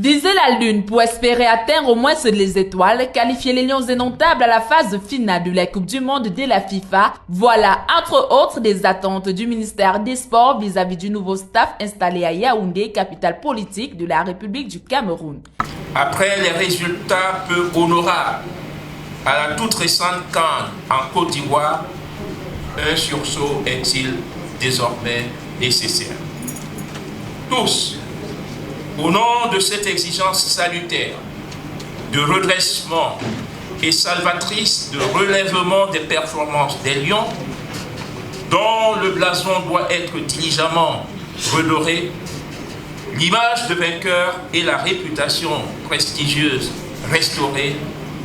Viser la lune pour espérer atteindre au moins les étoiles, qualifier les Lions indomptables à la phase finale de la Coupe du Monde de la FIFA, voilà entre autres des attentes du ministère des Sports vis-à-vis du nouveau staff installé à Yaoundé, capitale politique de la République du Cameroun. Après les résultats peu honorables à la toute récente CAN en Côte d'Ivoire, un sursaut est-il désormais nécessaire? Tous, au nom de cette exigence salutaire de redressement et salvatrice de relèvement des performances des Lions, dont le blason doit être diligemment redoré, l'image de vainqueur et la réputation prestigieuse restaurée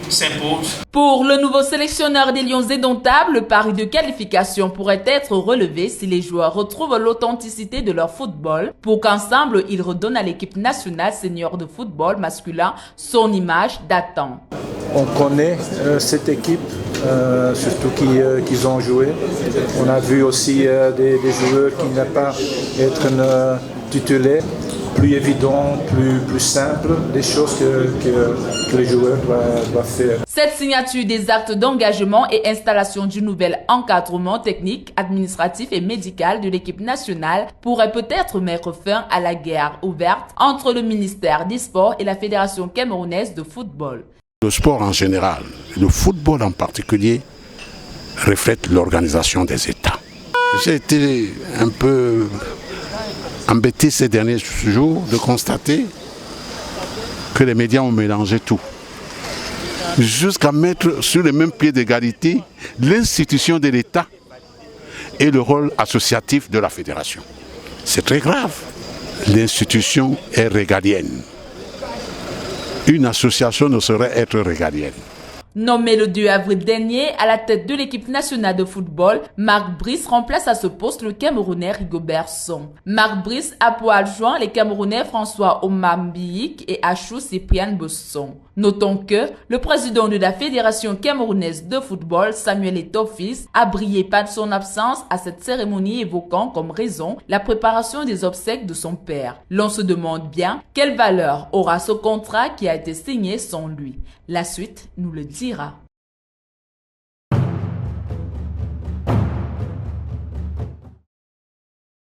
s'impose. Pour le nouveau sélectionneur des Lions indomptables, le pari de qualification pourrait être relevé si les joueurs retrouvent l'authenticité de leur football pour qu'ensemble ils redonnent à l'équipe nationale senior de football masculin son image d'antan. On connaît cette équipe, surtout qu'ils ont joué. On a vu aussi des joueurs qui n'ont pas être titulaires. Plus évident, plus simple, des choses que les joueurs doivent faire. Cette signature des actes d'engagement et installation du nouvel encadrement technique, administratif et médical de l'équipe nationale pourrait peut-être mettre fin à la guerre ouverte entre le ministère des Sports et la Fédération camerounaise de football. Le sport en général, le football en particulier, reflète l'organisation des États. J'ai été un peu embêté ces derniers jours de constater que les médias ont mélangé tout. Jusqu'à mettre sur le même pied d'égalité l'institution de l'État et le rôle associatif de la fédération. C'est très grave. L'institution est régalienne. Une association ne saurait être régalienne. Nommé le 2 avril dernier à la tête de l'équipe nationale de football, Marc Brice remplace à ce poste le Camerounais Rigobert Song. Marc Brice a pour adjoint les Camerounais François Omambiik et Achou Cyprien Bosson. Notons que le président de la Fédération camerounaise de football, Samuel Eto'o-Fils, a brillé par son absence à cette cérémonie, évoquant comme raison la préparation des obsèques de son père. L'on se demande bien quelle valeur aura ce contrat qui a été signé sans lui. La suite nous le dira.